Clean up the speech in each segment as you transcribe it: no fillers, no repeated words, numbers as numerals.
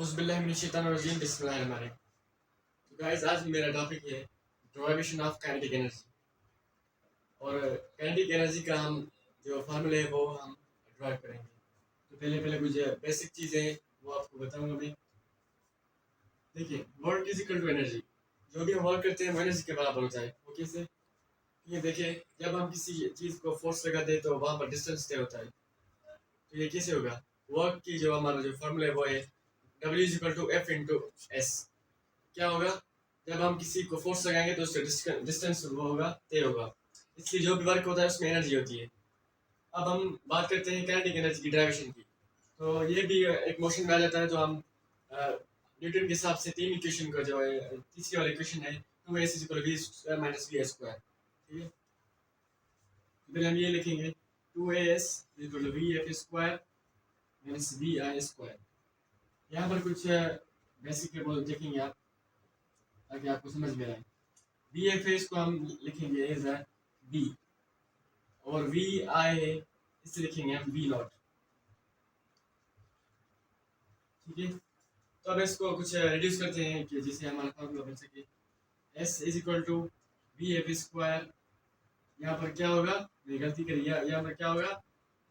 औज़ुबिल्लाहिमिनश्शैतानिर्रजीम बिस्मिल्लाहिर्रहमानिर्रहीम। तो गाइस आज मेरा टॉपिक है derivation ऑफ काइनेटिक एनर्जी। और काइनेटिक एनर्जी का हम जो फार्मूला है वो हम ड्राइव करेंगे। तो पहले कुछ बेसिक चीज़ें वो आपको बताऊंगा मैं। देखिए, work is equal to energy. जो भी हम वर्क करते हैं वो एनर्जी के बराबर होता है। वो कैसे? ये देखिए, जब हम किसी चीज़ को फोर्स लगाते हैं तो वहाँ पर डिस्टेंस तय होता है। तो ये कैसे होगा? वर्क की जो हमारा जो फार्मूला है वो है W is equal to F into S. क्या होगा? जब हम किसी को फोर्स लगाएंगे तो उसका डिस्टेंस वो होगा, तय होगा। इसलिए जो भी वर्क होता है उसमें एनर्जी होती है। अब हम बात करते हैं काइनेटिक एनर्जी की, डेरिवेशन की। तो ये भी एक मोशन में आ जाता है। तो हम न्यूटन के हिसाब से तीन इक्वेशन का जो है, तीसरी वाला इक्वेशन है 2s is equal to v square minus v square. ठीक है, फिर हम ये लिखेंगे 2as is equal to v square minus v square. यहाँ पर कुछ बेसिक देखेंगे आप ताकि आपको समझ में आए। बी एफ इसको हम लिखेंगे एज अ बी, और वी आई है इसे लिखेंगे हम वी नॉट। ठीक है, तो अब इसको कुछ रिड्यूस करते हैं कि जिससे हमारा फॉर्मूला बन सके। S is equal to B F square. यहाँ पर क्या होगा? मैं गलती करी, यहाँ पर क्या होगा?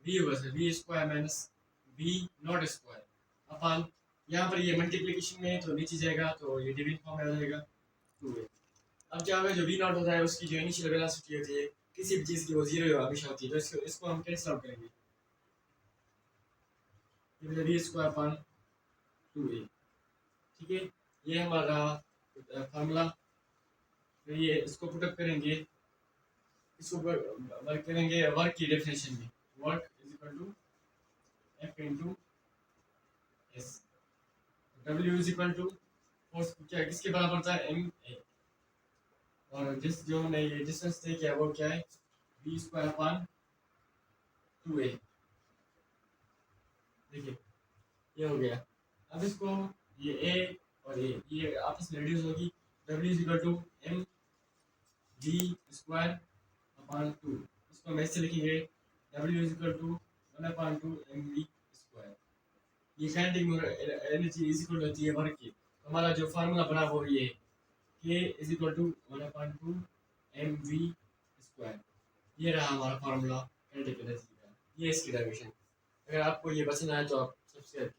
वी होगा sir, V square minus V not square upon, यहाँ पर ये मल्टीप्लिकेशन में है तो नीचे जाएगा तो ये डिवीजन फॉर्म में आ जाएगा 2a। अब क्या होगा? जो वी नॉट होता है उसकी जो इनिशियल वेलोसिटी होती है किसी भी चीज़ की, वो जीरो हमेशा होती है। तो इसको हम कैंसिल आउट करेंगे, वी स्क्वायर अपान 2a। ठीक है, ये हमारा फार्मूला। तो ये इसको पुटअप करेंगे, इसको वर्क करेंगे वर्क की डेफिनेशन में। Work is equal to F into S. W is equal to force क्या किसके बराबर होता है? M A. और जिस जो हमने ये डिस्टेंस तय किया वो क्या है? V square upon 2a। देखिए, ये हो गया। अब इसको ये ए और ये आपस में रिड्यूस होगी। W is equal to M V square upon 2। इसको हम ऐसे लिखेंगे W is equal to 1/2 M V square. ये काइनेटिक एनर्जी इज इक्वल होती है वर्क की। तो हमारा जो फार्मूला बना वो ये है K is equal to 1/2 M V square. ये रहा हमारा फार्मूला काइनेटिक एनर्जी का। ये इसकी डेरिवेशन। अगर आपको ये पसंद आए तो आप सब्सक्राइब